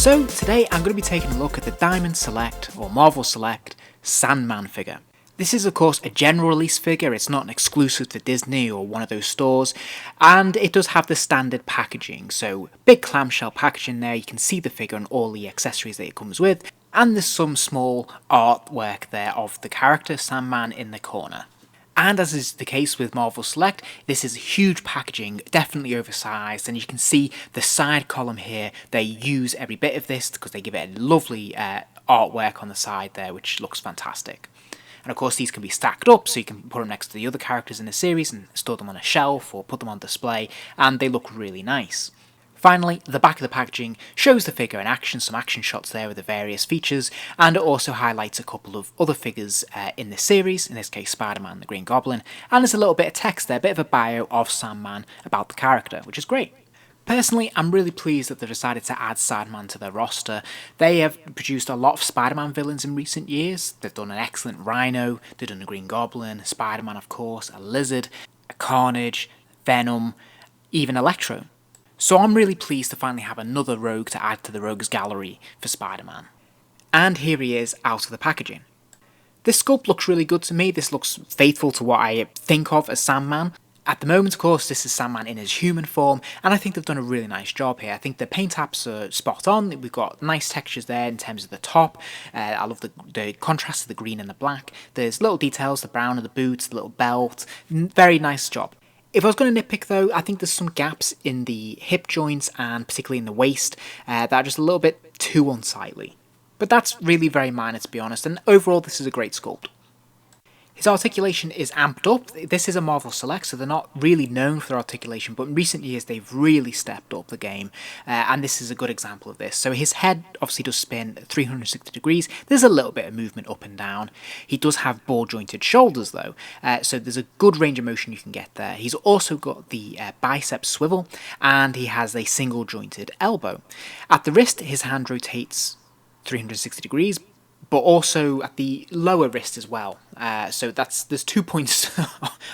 So today I'm going to be taking a look at the Diamond Select, or Marvel Select, Sandman figure. This is of course a general release figure, it's not an exclusive to Disney or one of those stores, and it does have the standard packaging, so big clamshell packaging there, you can see the figure and all the accessories that it comes with, and there's some small artwork there of the character Sandman in the corner. And as is the case with Marvel Select, this is huge packaging, definitely oversized, and you can see the side column here, they use every bit of this because they give it a lovely artwork on the side there, which looks fantastic. And of course these can be stacked up, so you can put them next to the other characters in the series and store them on a shelf or put them on display, and they look really nice. Finally, the back of the packaging shows the figure in action, some action shots there with the various features, and it also highlights a couple of other figures in this series, in this case Spider-Man and the Green Goblin, and there's a little bit of text there, a bit of a bio of Sandman about the character, which is great. Personally, I'm really pleased that they've decided to add Sandman to their roster. They have produced a lot of Spider-Man villains in recent years. They've done an excellent Rhino, they've done a Green Goblin, Spider-Man of course, a Lizard, a Carnage, Venom, even Electro. So I'm really pleased to finally have another Rogue to add to the Rogues gallery for Spider-Man. And here he is out of the packaging. This sculpt looks really good to me, this looks faithful to what I think of as Sandman. At the moment, of course, this is Sandman in his human form, and I think they've done a really nice job here. I think the paint apps are spot on, we've got nice textures there in terms of the top, I love the contrast of the green and the black, there's little details, the brown of the boots, the little belt, very nice job. If I was going to nitpick though, I think there's some gaps in the hip joints and particularly in the waist that are just a little bit too unsightly. But that's really very minor to be honest, and overall this is a great sculpt. His articulation is amped up. This is a Marvel Select, so they're not really known for their articulation, but in recent years they've really stepped up the game, and this is a good example of this. So his head obviously does spin 360 degrees, there's a little bit of movement up and down. He does have ball jointed shoulders though, so there's a good range of motion you can get there. He's also got the bicep swivel, and he has a single jointed elbow. At the wrist, his hand rotates 360 degrees, but also at the lower wrist as well. So there's 2 points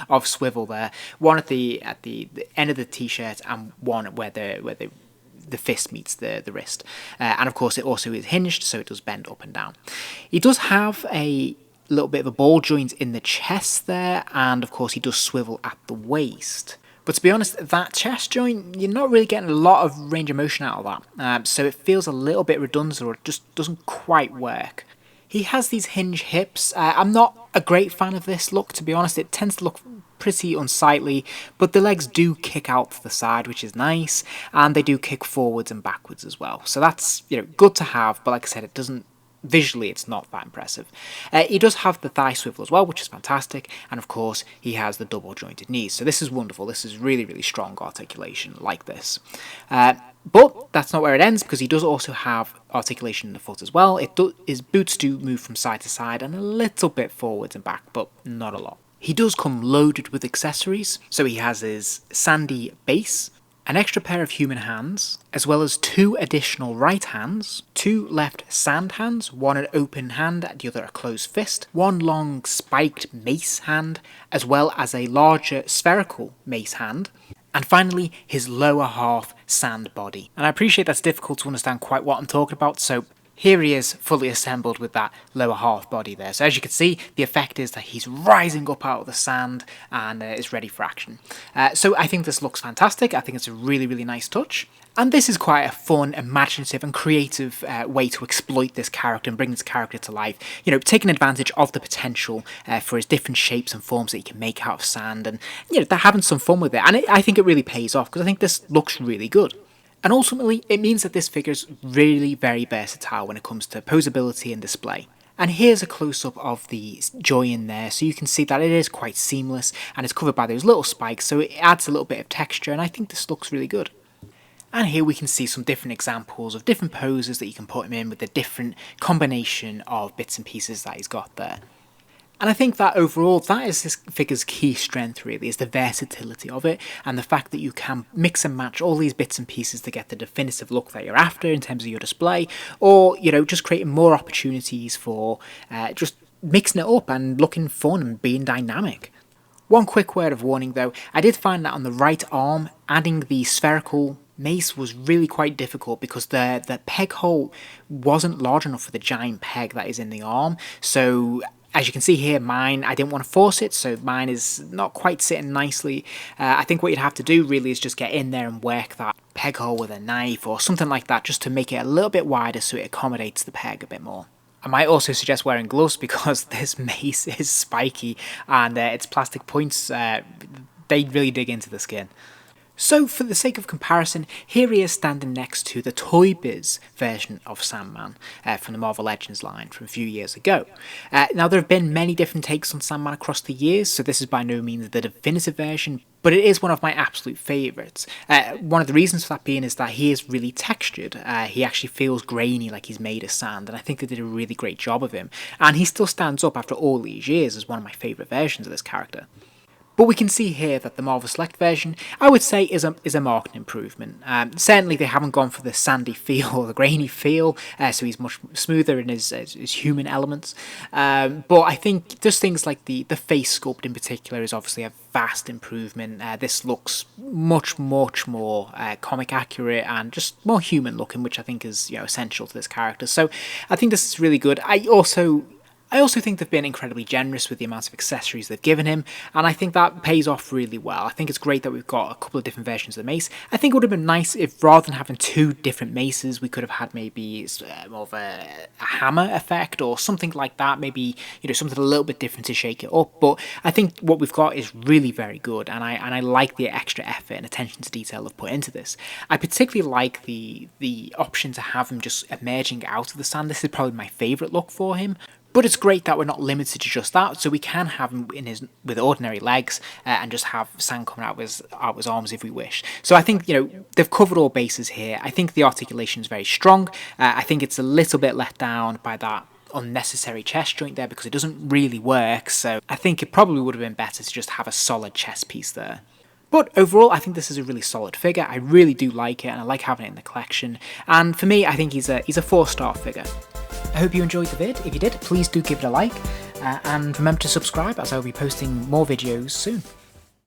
of swivel there. One at the end of the t-shirt, and one where the fist meets the wrist. And of course it also is hinged, so it does bend up and down. He does have a little bit of a ball joint in the chest there, and of course he does swivel at the waist. But to be honest, that chest joint, you're not really getting a lot of range of motion out of that. So it feels a little bit redundant, or it just doesn't quite work. He has these hinge hips. I'm not a great fan of this look, to be honest. It tends to look pretty unsightly, but the legs do kick out to the side, which is nice, and they do kick forwards and backwards as well. So that's, good to have, but like I said, it doesn't, visually it's not that impressive. He does have the thigh swivel as well, which is fantastic, and of course he has the double jointed knees. So this is wonderful. This is really, really strong articulation like this. But that's not where it ends, because he does also have articulation in the foot as well. His boots do move from side to side and a little bit forwards and back, but not a lot. He does come loaded with accessories, so he has his sandy base, an extra pair of human hands, as well as 2 additional right hands, 2 left sand hands, one an open hand, the other a closed fist, 1 long spiked mace hand, as well as a larger spherical mace hand, and finally his lower half sand body. And I appreciate that's difficult to understand quite what I'm talking about, so here he is fully assembled with that lower half body there. So as you can see, the effect is that he's rising up out of the sand and is ready for action. So I think this looks fantastic. I think it's a really, really nice touch. And this is quite a fun, imaginative and creative way to exploit this character and bring this character to life. Taking advantage of the potential for his different shapes and forms that he can make out of sand. And, they're having some fun with it. And I think it really pays off, because I think this looks really good. And ultimately, it means that this figure is really very versatile when it comes to posability and display. And here's a close-up of the join there, so you can see that it is quite seamless, and it's covered by those little spikes, so it adds a little bit of texture, and I think this looks really good. And here we can see some different examples of different poses that you can put him in with the different combination of bits and pieces that he's got there. And I think that overall, that is this figure's key strength really, is the versatility of it, and the fact that you can mix and match all these bits and pieces to get the definitive look that you're after in terms of your display, or, just creating more opportunities for just mixing it up and looking fun and being dynamic. One quick word of warning though, I did find that on the right arm, adding the spherical mace was really quite difficult because the peg hole wasn't large enough for the giant peg that is in the arm. So as you can see here, mine, I didn't want to force it, so mine is not quite sitting nicely. I think what you'd have to do really is just get in there and work that peg hole with a knife or something like that, just to make it a little bit wider so it accommodates the peg a bit more. I might also suggest wearing gloves because this mace is spiky and its plastic points, they really dig into the skin. So, for the sake of comparison, here he is standing next to the Toy Biz version of Sandman from the Marvel Legends line from a few years ago. Now, there have been many different takes on Sandman across the years, so this is by no means the definitive version, but it is one of my absolute favourites. One of the reasons for that being is that he is really textured. He actually feels grainy, like he's made of sand, and I think they did a really great job of him. And he still stands up after all these years as one of my favourite versions of this character. But we can see here that the Marvel Select version, I would say, is a marked improvement. Certainly they haven't gone for the sandy feel or the grainy feel, so he's much smoother in his human elements. But I think just things like the face sculpt in particular is obviously a vast improvement. This looks much more comic accurate and just more human looking, which I think is essential to this character. So I think this is really good. I also think they've been incredibly generous with the amount of accessories they've given him, and I think that pays off really well. I think it's great that we've got a couple of different versions of the mace. I think it would have been nice if, rather than having two different maces, we could have had maybe more of a hammer effect or something like that, maybe something a little bit different to shake it up. But I think what we've got is really very good, and I like the extra effort and attention to detail they've put into this. I particularly like the option to have him just emerging out of the sand. This is probably my favourite look for him. But it's great that we're not limited to just that, so we can have him with ordinary legs and just have sand coming out of his arms if we wish. So I think they've covered all bases here. I think the articulation is very strong. I think it's a little bit let down by that unnecessary chest joint there because it doesn't really work. So I think it probably would have been better to just have a solid chest piece there. But overall, I think this is a really solid figure. I really do like it, and I like having it in the collection. And for me, I think he's a 4-star figure. I hope you enjoyed the vid. If you did, please do give it a like, and remember to subscribe as I'll be posting more videos soon.